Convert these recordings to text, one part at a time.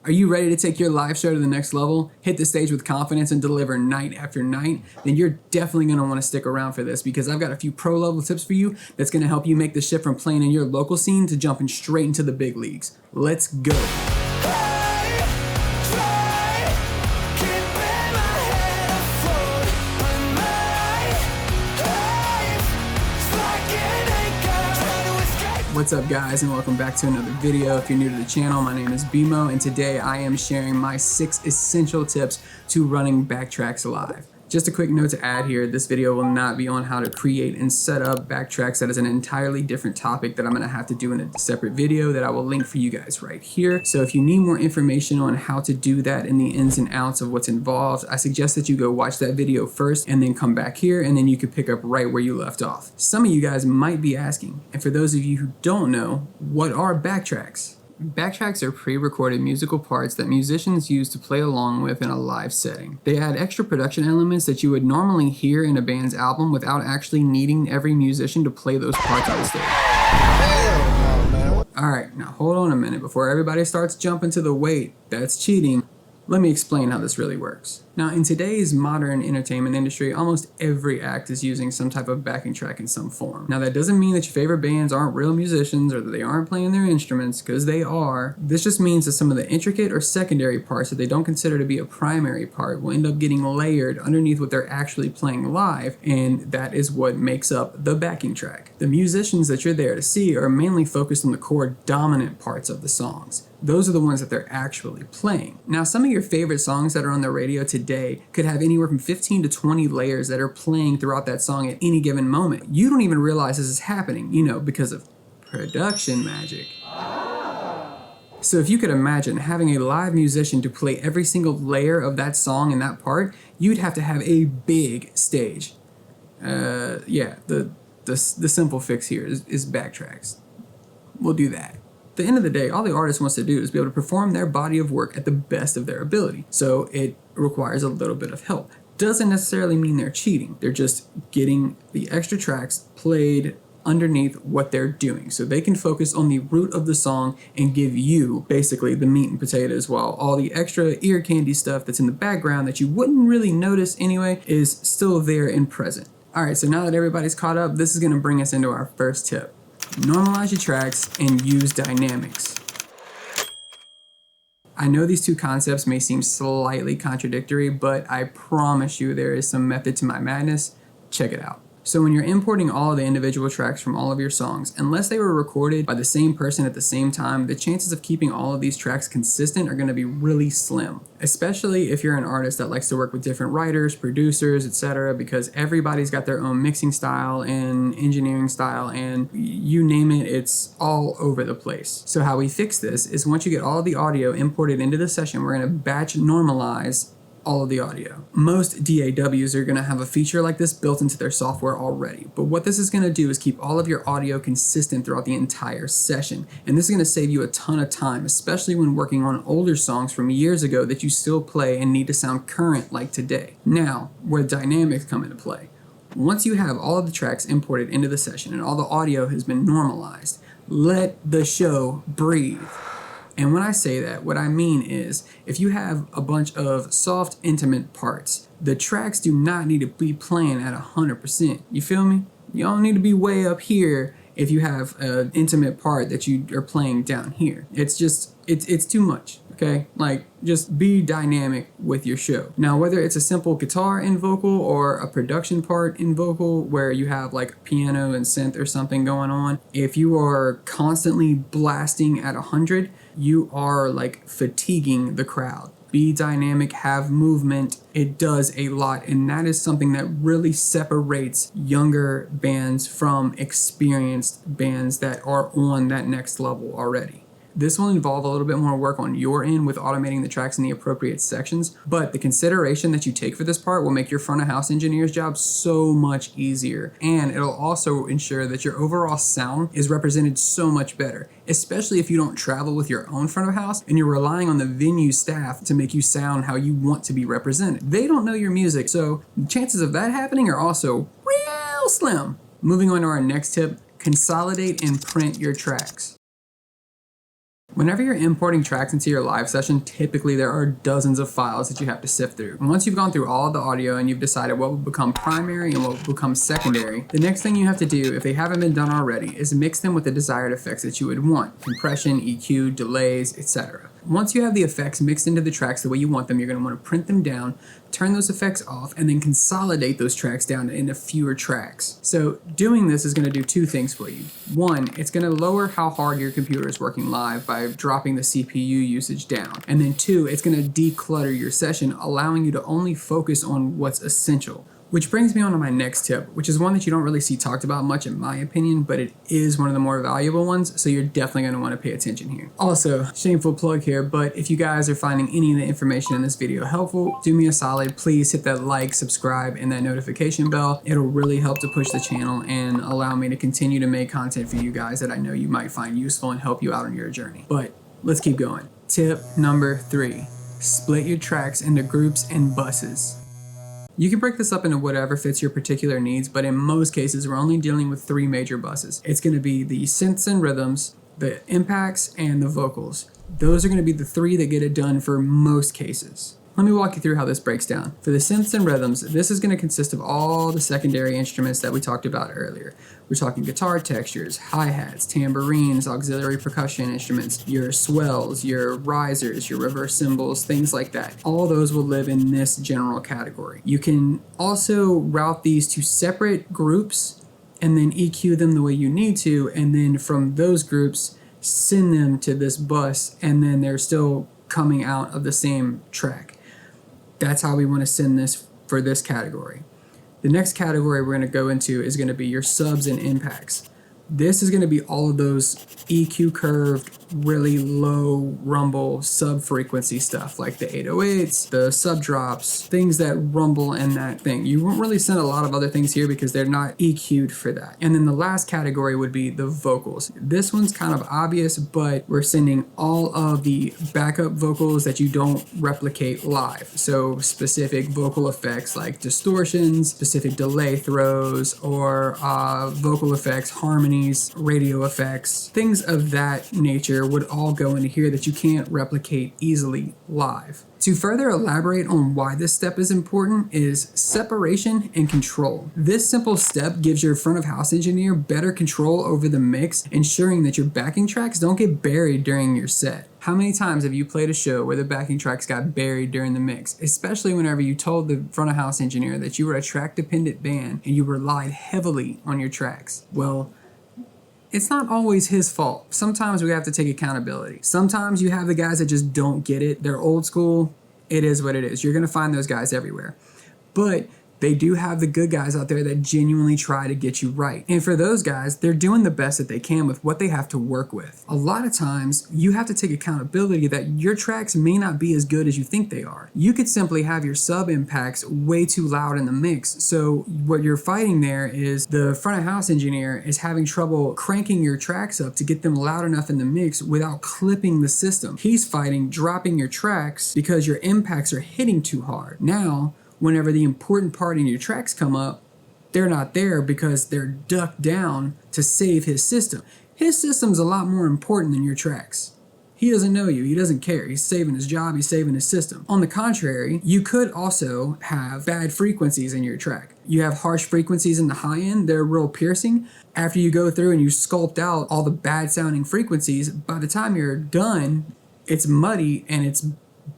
Are you ready to take your live show to the next level, hit the stage with confidence, and deliver night after night? Then you're definitely going to want to stick around for this, because I've got a few pro level tips for you that's going to help you make the shift from playing in your local scene to jumping straight into the big leagues. Let's go. What's up guys, and welcome back to another video. If you're new to the channel, my name is Bimo, and today I am sharing my 6 essential tips to running backtracks live. Just a quick note to add here, this video will not be on how to create and set up backtracks. That is an entirely different topic that I'm gonna have to do in a separate video that I will link for you guys right here. So if you need more information on how to do that and the ins and outs of what's involved, I suggest that you go watch that video first and then come back here, and then you can pick up right where you left off. Some of you guys might be asking, and for those of you who don't know, what are backtracks? Backtracks are pre-recorded musical parts that musicians use to play along with in a live setting. They add extra production elements that you would normally hear in a band's album without actually needing every musician to play those parts on the stage. Alright, now hold on a minute. Before everybody starts jumping to the wait, that's cheating. Let me explain how this really works. Now, in today's modern entertainment industry, almost every act is using some type of backing track in some form. Now, that doesn't mean that your favorite bands aren't real musicians or that they aren't playing their instruments, because they are. This just means that some of the intricate or secondary parts that they don't consider to be a primary part will end up getting layered underneath what they're actually playing live, and that is what makes up the backing track. The musicians that you're there to see are mainly focused on the core dominant parts of the songs. Those are the ones that they're actually playing. Now, some of your favorite songs that are on the radio today could have anywhere from 15 to 20 layers that are playing throughout that song at any given moment. You don't even realize this is happening, because of production magic. So if you could imagine having a live musician to play every single layer of that song and that part, you'd have to have a big stage. Yeah, the simple fix here is backtracks. We'll do that. At the end of the day, all the artist wants to do is be able to perform their body of work at the best of their ability. So it requires a little bit of help. Doesn't necessarily mean they're cheating. They're just getting the extra tracks played underneath what they're doing, so they can focus on the root of the song and give you basically the meat and potatoes, while all the extra ear candy stuff that's in the background that you wouldn't really notice anyway is still there and present. Alright, so now that everybody's caught up, this is going to bring us into our first tip. Normalize your tracks and use dynamics. I know these two concepts may seem slightly contradictory, but I promise you there is some method to my madness. Check it out. So when you're importing all of the individual tracks from all of your songs, unless they were recorded by the same person at the same time, the chances of keeping all of these tracks consistent are going to be really slim. Especially if you're an artist that likes to work with different writers, producers, etc., because everybody's got their own mixing style and engineering style, and you name it, it's all over the place. So how we fix this is, once you get all of the audio imported into the session, we're going to batch normalize all of the audio. Most DAWs are going to have a feature like this built into their software already, but what this is going to do is keep all of your audio consistent throughout the entire session, and this is going to save you a ton of time, especially when working on older songs from years ago that you still play and need to sound current like today. Now, where dynamics come into play. Once you have all of the tracks imported into the session and all the audio has been normalized, let the show breathe. And when I say that, what I mean is, if you have a bunch of soft, intimate parts, the tracks do not need to be playing at 100%. You feel me? You don't need to be way up here if you have an intimate part that you are playing down here. It's just, it's too much, okay? Like, just be dynamic with your show. Now, whether it's a simple guitar in vocal or a production part in vocal where you have like piano and synth or something going on, if you are constantly blasting at 100, you are like fatiguing the crowd. Be dynamic, have movement. It does a lot, and that is something that really separates younger bands from experienced bands that are on that next level already. This will involve a little bit more work on your end with automating the tracks in the appropriate sections, but the consideration that you take for this part will make your front of house engineer's job so much easier, and it'll also ensure that your overall sound is represented so much better, especially if you don't travel with your own front of house and you're relying on the venue staff to make you sound how you want to be represented. They don't know your music, so the chances of that happening are also real slim. Moving on to our next tip, consolidate and print your tracks. Whenever you're importing tracks into your live session, typically there are dozens of files that you have to sift through. And once you've gone through all of the audio and you've decided what will become primary and what will become secondary, the next thing you have to do, if they haven't been done already, is mix them with the desired effects that you would want: compression, EQ, delays, etc. Once you have the effects mixed into the tracks the way you want them, you're going to want to print them down, turn those effects off, and then consolidate those tracks down into fewer tracks. So doing this is going to do two things for you. One, it's going to lower how hard your computer is working live by dropping the CPU usage down. And then two, it's going to declutter your session, allowing you to only focus on what's essential. Which brings me on to my next tip, which is one that you don't really see talked about much in my opinion, but it is one of the more valuable ones, so you're definitely going to want to pay attention here. Also, shameful plug here, but if you guys are finding any of the information in this video helpful, do me a solid, please hit that like, subscribe, and that notification bell. It'll really help to push the channel and allow me to continue to make content for you guys that I know you might find useful and help you out on your journey. But let's keep going. Tip number 3, split your tracks into groups and buses. You can break this up into whatever fits your particular needs, but in most cases, we're only dealing with 3 major buses. It's going to be the synths and rhythms, the impacts, and the vocals. Those are going to be the 3 that get it done for most cases. Let me walk you through how this breaks down. For the synths and rhythms, this is going to consist of all the secondary instruments that we talked about earlier. We're talking guitar textures, hi-hats, tambourines, auxiliary percussion instruments, your swells, your risers, your reverse cymbals, things like that. All those will live in this general category. You can also route these to separate groups and then EQ them the way you need to, and then from those groups, send them to this bus, and then they're still coming out of the same track. That's how we want to send this for this category. The next category we're going to go into is going to be your subs and impacts. This is going to be all of those EQ curved, really low rumble sub frequency stuff like the 808s, the sub drops, things that rumble and that thing. You won't really send a lot of other things here because they're not EQ'd for that. And then the last category would be the vocals. This one's kind of obvious, but we're sending all of the backup vocals that you don't replicate live. So specific vocal effects like distortions, specific delay throws, or vocal effects, harmonies, radio effects, things of that nature would all go into here that you can't replicate easily live. To further elaborate on why this step is important is separation and control. This simple step gives your front of house engineer better control over the mix, ensuring that your backing tracks don't get buried during your set. How many times have you played a show where the backing tracks got buried during the mix, especially whenever you told the front of house engineer that you were a track dependent band and you relied heavily on your tracks? Well, it's not always his fault. Sometimes we have to take accountability. Sometimes you have the guys that just don't get it. They're old school. It is what it is. You're going to find those guys everywhere. But they do have the good guys out there that genuinely try to get you right. And for those guys, they're doing the best that they can with what they have to work with. A lot of times, you have to take accountability that your tracks may not be as good as you think they are. You could simply have your sub impacts way too loud in the mix. So what you're fighting there is the front of house engineer is having trouble cranking your tracks up to get them loud enough in the mix without clipping the system. He's fighting dropping your tracks because your impacts are hitting too hard. Now, whenever the important part in your tracks come up, they're not there because they're ducked down to save his system. His system's a lot more important than your tracks. He doesn't know you. He doesn't care. He's saving his job. He's saving his system. On the contrary, you could also have bad frequencies in your track. You have harsh frequencies in the high end. They're real piercing. After you go through and you sculpt out all the bad sounding frequencies, by the time you're done, it's muddy and it's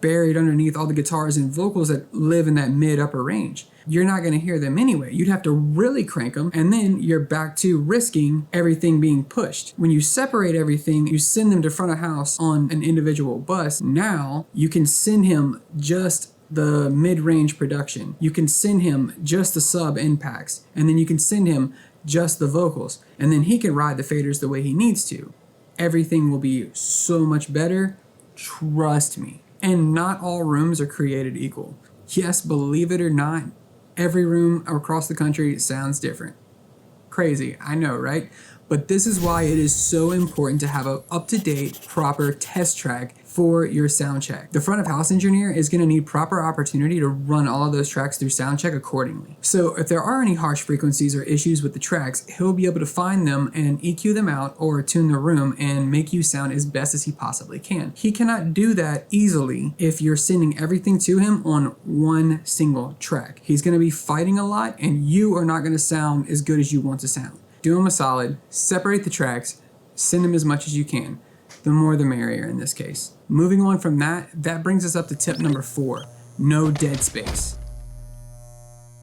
buried underneath all the guitars and vocals that live in that mid-upper range. You're not going to hear them anyway. You'd have to really crank them, and then you're back to risking everything being pushed. When you separate everything, you send them to front of house on an individual bus. Now you can send him just the mid-range production. You can send him just the sub impacts, and then you can send him just the vocals, and then he can ride the faders the way he needs to. Everything will be so much better. Trust me. And not all rooms are created equal. Yes, believe it or not, every room across the country sounds different. Crazy, I know, right? But this is why it is so important to have an up-to-date, proper test track for your sound check. The front of house engineer is going to need proper opportunity to run all of those tracks through sound check accordingly. So if there are any harsh frequencies or issues with the tracks, he'll be able to find them and EQ them out or tune the room and make you sound as best as he possibly can. He cannot do that easily if you're sending everything to him on one single track. He's going to be fighting a lot and you are not going to sound as good as you want to sound. Do him a solid, separate the tracks, send him as much as you can. The more the merrier in this case. Moving on from that brings us up to tip number 4, no dead space.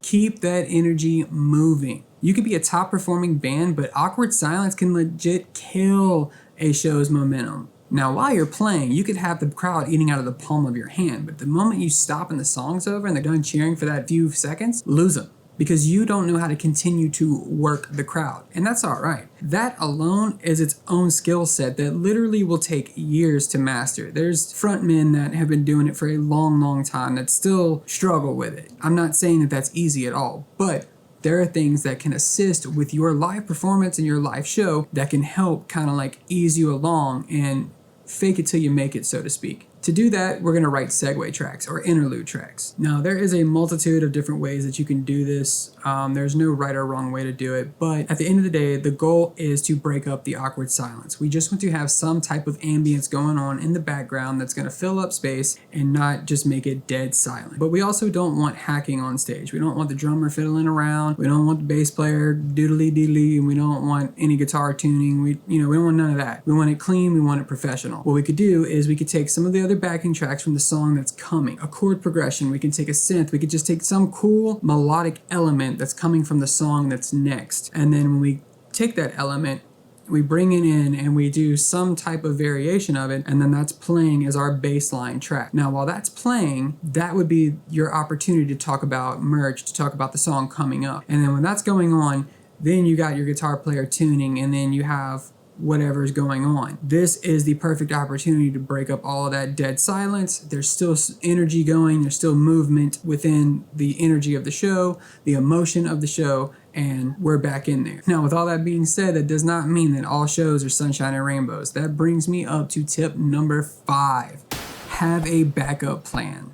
Keep that energy moving. You could be a top performing band, but awkward silence can legit kill a show's momentum. Now, while you're playing, you could have the crowd eating out of the palm of your hand, but the moment you stop and the song's over and they're done cheering for that few seconds, lose them. Because you don't know how to continue to work the crowd. And that's all right. That alone is its own skill set that literally will take years to master. There's frontmen that have been doing it for a long, long time that still struggle with it. I'm not saying that that's easy at all, but there are things that can assist with your live performance and your live show that can help kind of like ease you along and fake it till you make it, so to speak. To do that, we're going to write segue tracks or interlude tracks. Now, there is a multitude of different ways that you can do this. There's no right or wrong way to do it, but at the end of the day, the goal is to break up the awkward silence. We just want to have some type of ambience going on in the background that's going to fill up space and not just make it dead silent. But we also don't want hacking on stage. We don't want the drummer fiddling around. We don't want the bass player doodly doodly, and we don't want any guitar tuning. We don't want none of that. We want it clean. We want it professional. What we could do is we could take some of the other backing tracks from the song that's coming, a chord progression, we can take a synth, we could just take some cool melodic element that's coming from the song that's next. And then when we take that element, we bring it in and we do some type of variation of it, and then that's playing as our baseline track. Now, while that's playing, that would be your opportunity to talk about merch, to talk about the song coming up. And then when that's going on, then you got your guitar player tuning, and then you have whatever's going on. This is the perfect opportunity to break up all of that dead silence. There's still energy going, there's still movement within the energy of the show, the emotion of the show, and we're back in there. Now, with all that being said, that does not mean that all shows are sunshine and rainbows. That brings me up to tip number 5. Have a backup plan.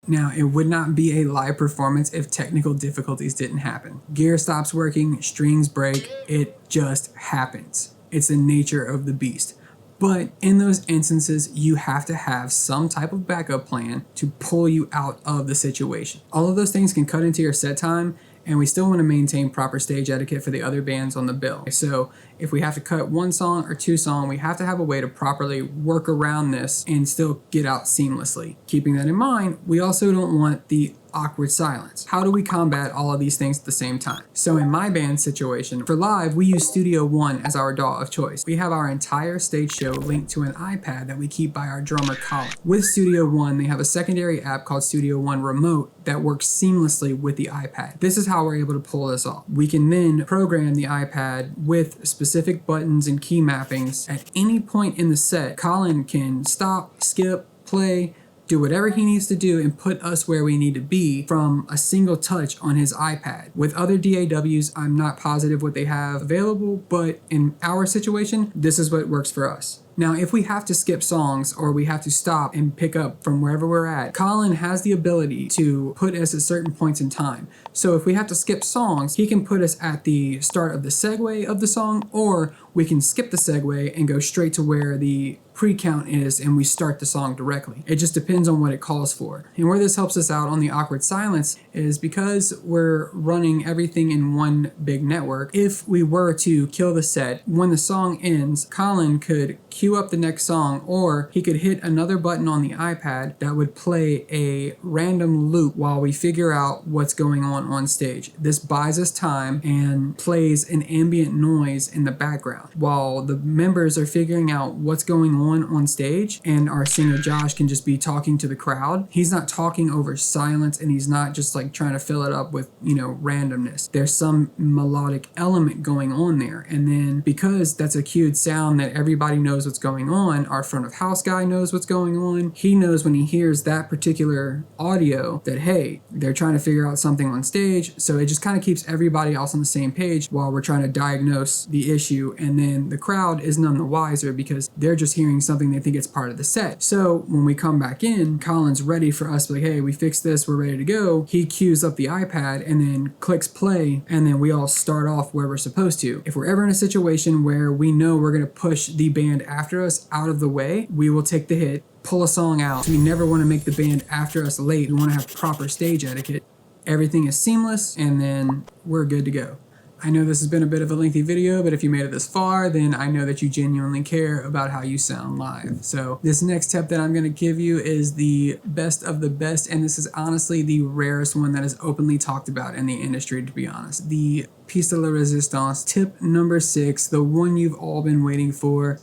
Now, it would not be a live performance if technical difficulties didn't happen. Gear stops working, strings break, it just happens. It's the nature of the beast. But in those instances, you have to have some type of backup plan to pull you out of the situation. All of those things can cut into your set time, and we still want to maintain proper stage etiquette for the other bands on the bill. So if we have to cut one song or two songs, we have to have a way to properly work around this and still get out seamlessly. Keeping that in mind, we also don't want the awkward silence. How do we combat all of these things at the same time? So in my band situation, for live, we use Studio One as our DAW of choice. We have our entire stage show linked to an iPad that we keep by our drummer Colin. With Studio One, they have a secondary app called Studio One Remote that works seamlessly with the iPad. This is how we're able to pull this off. We can then program the iPad with specific buttons and key mappings. At any point in the set, Colin can stop, skip, play, do whatever he needs to do and put us where we need to be from a single touch on his iPad. With other DAWs, I'm not positive what they have available, but in our situation, this is what works for us. Now, if we have to skip songs or we have to stop and pick up from wherever we're at, Colin has the ability to put us at certain points in time. So if we have to skip songs, he can put us at the start of the segue of the song, or we can skip the segue and go straight to where the pre-count is and we start the song directly. It just depends on what it calls for. And where this helps us out on the awkward silence is because we're running everything in one big network. If we were to kill the set, when the song ends, Colin could queue up the next song, or he could hit another button on the iPad that would play a random loop while we figure out what's going on stage. This buys us time and plays an ambient noise in the background while the members are figuring out what's going on stage, and our singer Josh can just be talking to the crowd. He's not talking over silence, and he's not just like trying to fill it up with, randomness. There's some melodic element going on there, and then because that's a cued sound that everybody knows what's going on, our front of house guy knows what's going on. He knows when he hears that particular audio that, hey, they're trying to figure out something on stage, so it just kind of keeps everybody else on the same page while we're trying to diagnose the issue and And then the crowd is none the wiser because they're just hearing something they think it's part of the set. So when we come back in, Colin's ready for us to be like, hey, we fixed this, we're ready to go. He cues up the iPad and then clicks play, and then we all start off where we're supposed to. If we're ever in a situation where we know we're gonna push the band after us out of the way, we will take the hit, pull a song out. We never wanna make the band after us late. We wanna have proper stage etiquette. Everything is seamless, and then we're good to go. I know this has been a bit of a lengthy video, but if you made it this far, then I know that you genuinely care about how you sound live. So this next tip that I'm gonna give you is the best of the best, and this is honestly the rarest one that is openly talked about in the industry, to be honest. The piece de la resistance, tip number 6, the one you've all been waiting for,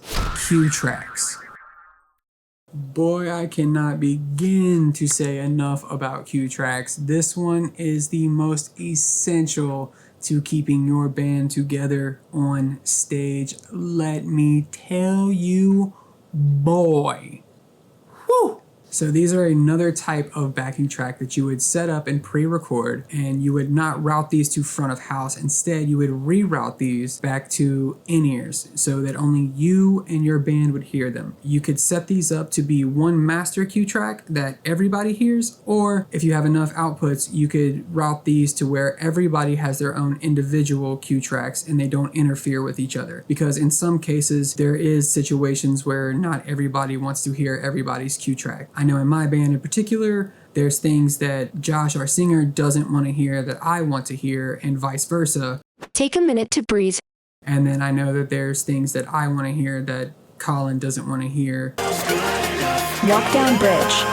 cue tracks. Boy, I cannot begin to say enough about cue tracks. This one is the most essential to keeping your band together on stage. Let me tell you, boy. Whew. So these are another type of backing track that you would set up and pre-record, and you would not route these to front of house. Instead, you would reroute these back to in-ears so that only you and your band would hear them. You could set these up to be one master cue track that everybody hears, or if you have enough outputs, you could route these to where everybody has their own individual cue tracks and they don't interfere with each other. Because in some cases, there is situations where not everybody wants to hear everybody's cue track. I know in my band in particular, there's things that Josh, our singer, doesn't want to hear that I want to hear, and vice versa. Take a minute to breathe. And then I know that there's things that I want to hear that Colin doesn't want to hear. Walk down bridge.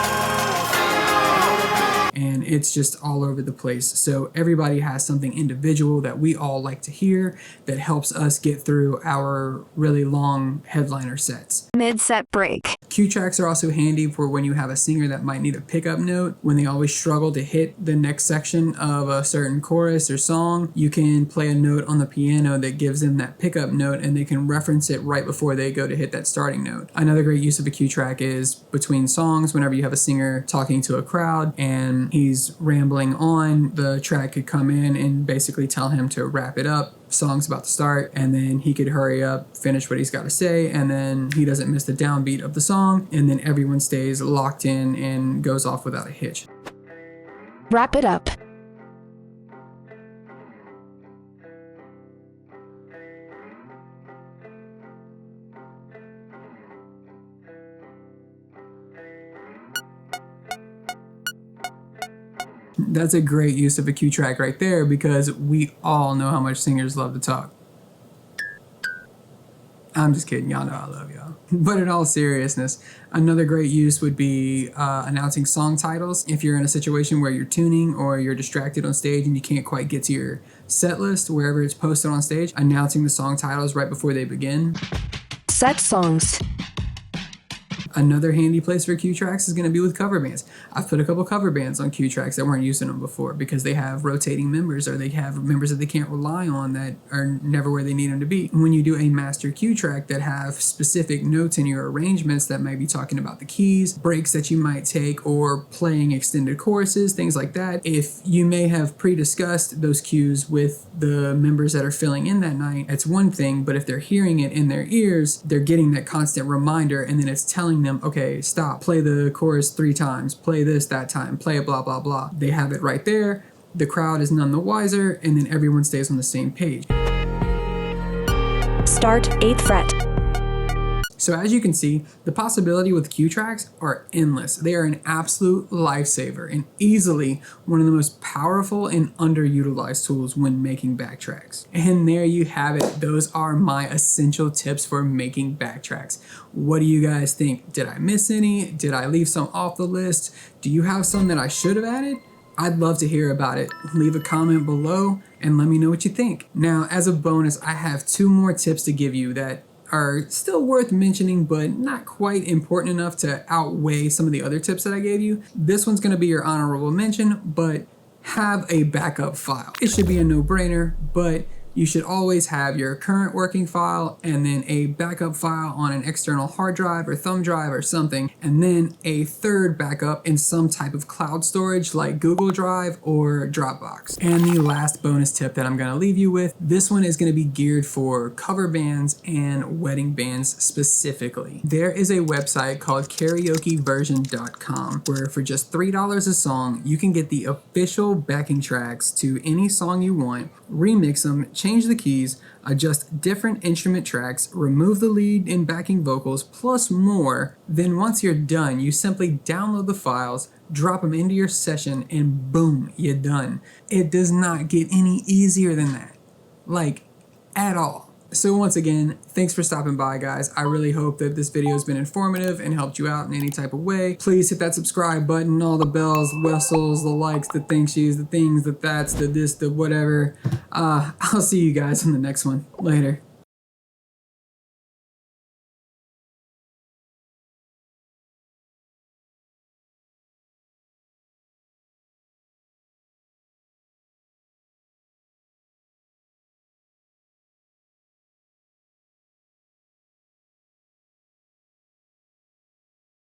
And it's just all over the place. So everybody has something individual that we all like to hear that helps us get through our really long headliner sets. Mid-set break. Cue tracks are also handy for when you have a singer that might need a pickup note, when they always struggle to hit the next section of a certain chorus or song. You can play a note on the piano that gives them that pickup note, and they can reference it right before they go to hit that starting note. Another great use of a cue track is between songs. Whenever you have a singer talking to a crowd and he's rambling on, the track could come in and basically tell him to wrap it up. Song's about to start, and then he could hurry up, finish what he's got to say, and then he doesn't miss the downbeat of the song, and then everyone stays locked in and goes off without a hitch. Wrap it up. That's a great use of a cue track right there, because we all know how much singers love to talk. I'm just kidding, y'all know I love y'all. But in all seriousness, another great use would be announcing song titles. If you're in a situation where you're tuning or you're distracted on stage and you can't quite get to your set list wherever it's posted on stage, announcing the song titles right before they begin. Set songs. Another handy place for cue tracks is going to be with cover bands. I've put a couple cover bands on cue tracks that weren't using them before because they have rotating members, or they have members that they can't rely on that are never where they need them to be. When you do a master cue track that have specific notes in your arrangements that might be talking about the keys, breaks that you might take, or playing extended choruses, things like that, if you may have pre-discussed those cues with the members that are filling in that night, it's one thing, but if they're hearing it in their ears, they're getting that constant reminder, and then it's telling them, okay, stop, play the chorus 3 times, play this that time, play it blah blah blah. They have it right there, the crowd is none the wiser, and then everyone stays on the same page. Start 8th fret. So as you can see, the possibility with cue tracks are endless. They are an absolute lifesaver and easily one of the most powerful and underutilized tools when making backtracks. And there you have it. Those are my essential tips for making backtracks. What do you guys think? Did I miss any? Did I leave some off the list? Do you have some that I should have added? I'd love to hear about it. Leave a comment below and let me know what you think. Now, as a bonus, I have 2 more tips to give you that are still worth mentioning, but not quite important enough to outweigh some of the other tips that I gave you. This one's gonna be your honorable mention, but have a backup file. It should be a no-brainer, but You should always have your current working file and then a backup file on an external hard drive or thumb drive or something, and then a third backup in some type of cloud storage like Google Drive or Dropbox. And the last bonus tip that I'm going to leave you with, this one is going to be geared for cover bands and wedding bands specifically. There is a website called karaokeversion.com where for just $3 a song, you can get the official backing tracks to any song you want, remix them, change the keys, adjust different instrument tracks, remove the lead and backing vocals, plus more. Then once you're done, you simply download the files, drop them into your session, and boom, you're done. It does not get any easier than that. Like, at all. So once again, thanks for stopping by, guys. I really hope that this video has been informative and helped you out in any type of way. Please hit that subscribe button, all the bells, whistles, the likes, the thinkshies, the things, the that's, the this, the whatever. I'll see you guys in the next one. Later.